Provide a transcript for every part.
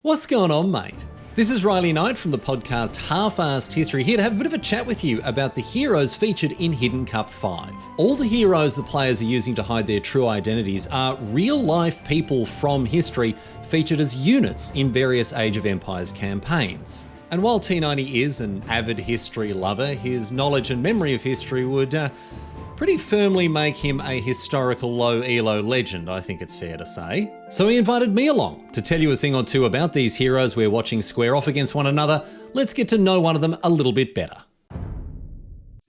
What's going on, mate? This is Riley Knight from the podcast Half-Assed History, here to have a bit of a chat with you about the heroes featured in Hidden Cup 5. All the heroes the players are using to hide their true identities are real-life people from history featured as units in various Age of Empires campaigns. And while T90 is an avid history lover, his knowledge and memory of history would pretty firmly make him a historical low elo legend, I think it's fair to say. So he invited me along to tell you a thing or two about these heroes we're watching square off against one another. Let's get to know one of them a little bit better.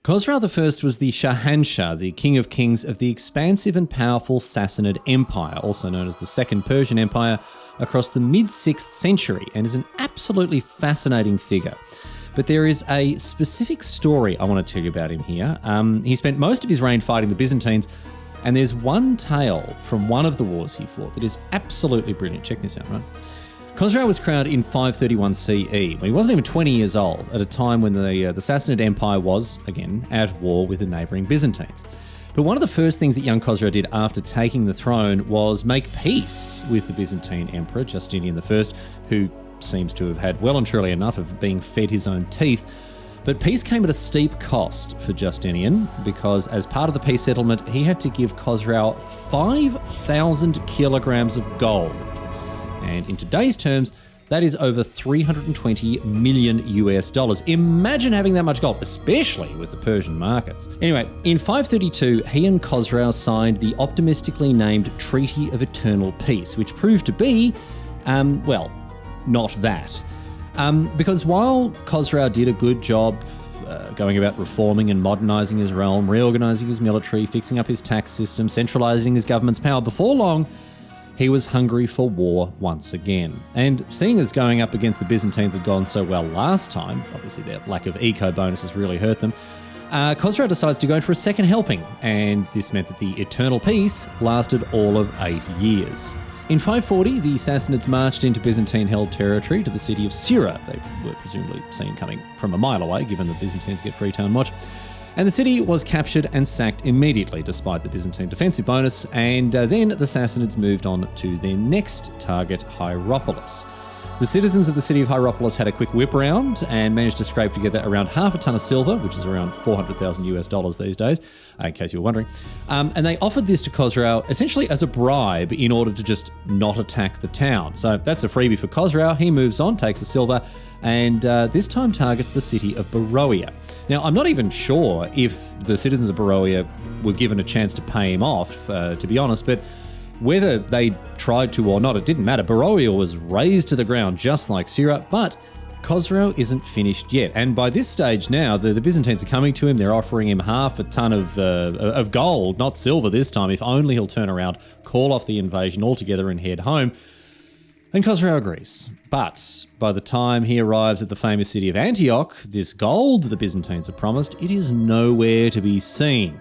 Khosrau I was the Shahanshah, the King of Kings of the expansive and powerful Sassanid Empire, also known as the Second Persian Empire, across the mid-6th century, and is an absolutely fascinating figure. But there is a specific story I want to tell you about him here. He spent most of his reign fighting the Byzantines, and there's one tale from one of the wars he fought that is absolutely brilliant. Check this out, right? Khosrau was crowned in 531 CE, when he wasn't even 20 years old, at a time when the Sassanid Empire was, again, at war with the neighbouring Byzantines. But one of the first things that young Khosrau did after taking the throne was make peace with the Byzantine Emperor, Justinian I, who seems to have had well and truly enough of being fed his own teeth. But peace came at a steep cost for Justinian, because as part of the peace settlement, he had to give Khosrau 5,000 kilograms of gold. And in today's terms, that is over $320 million US. Imagine having that much gold, especially with the Persian markets. Anyway, in 532, he and Khosrau signed the optimistically named Treaty of Eternal Peace, which proved to be, not that. Because while Khosrau did a good job going about reforming and modernising his realm, reorganising his military, fixing up his tax system, centralising his government's power, before long, he was hungry for war once again. And seeing as going up against the Byzantines had gone so well last time, obviously their lack of eco bonuses really hurt them, Khosrau decides to go in for a second helping, and this meant that the Eternal Peace lasted all of 8 years. In 540, the Sassanids marched into Byzantine-held territory to the city of Syra. They were presumably seen coming from a mile away, given the Byzantines get free town watch. And the city was captured and sacked immediately, despite the Byzantine defensive bonus, and then the Sassanids moved on to their next target, Hierapolis. The citizens of the city of Hierapolis had a quick whip round and managed to scrape together around half a ton of silver, which is around $400,000 US these days, in case you were wondering. And they offered this to Khosrau essentially as a bribe in order to just not attack the town. So that's a freebie for Khosrau. He moves on, takes the silver, and this time targets the city of Beroia. Now, I'm not even sure if the citizens of Beroia were given a chance to pay him off, to be honest, but whether they tried to or not, it didn't matter. Beroia was razed to the ground just like Syra, but Khosrau isn't finished yet. And by this stage now, the Byzantines are coming to him. They're offering him half a ton of gold, not silver this time, if only he'll turn around, call off the invasion altogether and head home. And Khosrau agrees. But by the time he arrives at the famous city of Antioch, this gold the Byzantines have promised, it is nowhere to be seen.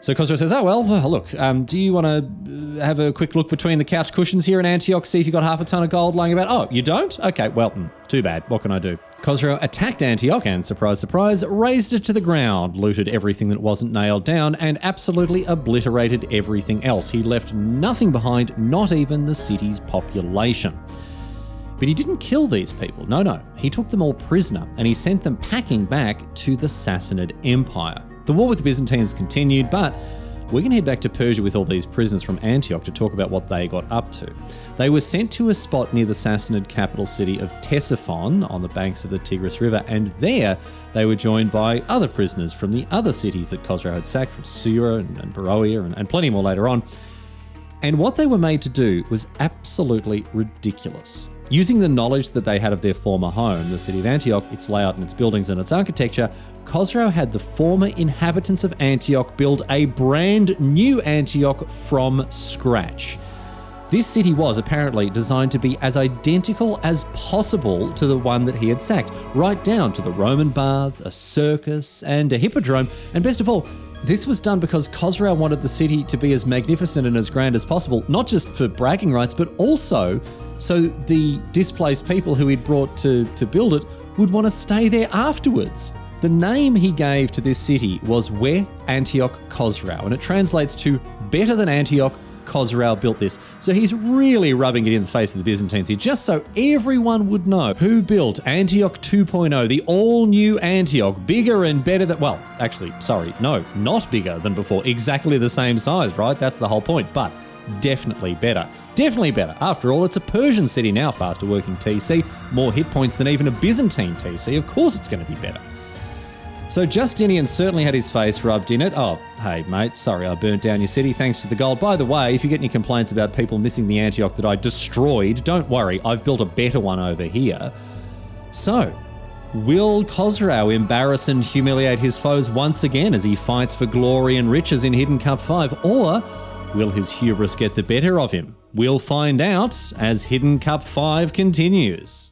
So Khosrau says, look, do you want to have a quick look between the couch cushions here in Antioch, see if you got half a ton of gold lying about? Oh, you don't? Okay, well, too bad. What can I do? Khosrau attacked Antioch and, surprise, surprise, razed it to the ground, looted everything that wasn't nailed down, and absolutely obliterated everything else. He left nothing behind, not even the city's population. But he didn't kill these people. No. He took them all prisoner, and he sent them packing back to the Sassanid Empire. The war with the Byzantines continued, but we're going to head back to Persia with all these prisoners from Antioch to talk about what they got up to. They were sent to a spot near the Sassanid capital city of Ctesiphon on the banks of the Tigris River, and there they were joined by other prisoners from the other cities that Khosrau had sacked, from Syra and Beroia and plenty more later on. And what they were made to do was absolutely ridiculous. Using the knowledge that they had of their former home, the city of Antioch, its layout and its buildings and its architecture, Khosrau had the former inhabitants of Antioch build a brand new Antioch from scratch. This city was apparently designed to be as identical as possible to the one that he had sacked, right down to the Roman baths, a circus, and a hippodrome, and best of all, this was done because Khosrau wanted the city to be as magnificent and as grand as possible, not just for bragging rights, but also so the displaced people who he'd brought to build it would want to stay there afterwards. The name he gave to this city was Weh Antioch Khosrau, and it translates to better than Antioch, Khosrau built this. So he's really rubbing it in the face of the Byzantines here, just so everyone would know who built Antioch 2.0, the all-new Antioch, bigger and better than, well, actually, sorry, no, not bigger than before, exactly the same size, right? That's the whole point, but definitely better. Definitely better. After all, it's a Persian city now, faster working TC, more hit points than even a Byzantine TC. Of course it's going to be better. So Justinian certainly had his face rubbed in it. Oh, hey mate, sorry I burnt down your city, thanks for the gold. By the way, if you get any complaints about people missing the Antioch that I destroyed, don't worry, I've built a better one over here. So, will Khosrau embarrass and humiliate his foes once again as he fights for glory and riches in Hidden Cup 5, or will his hubris get the better of him? We'll find out as Hidden Cup 5 continues.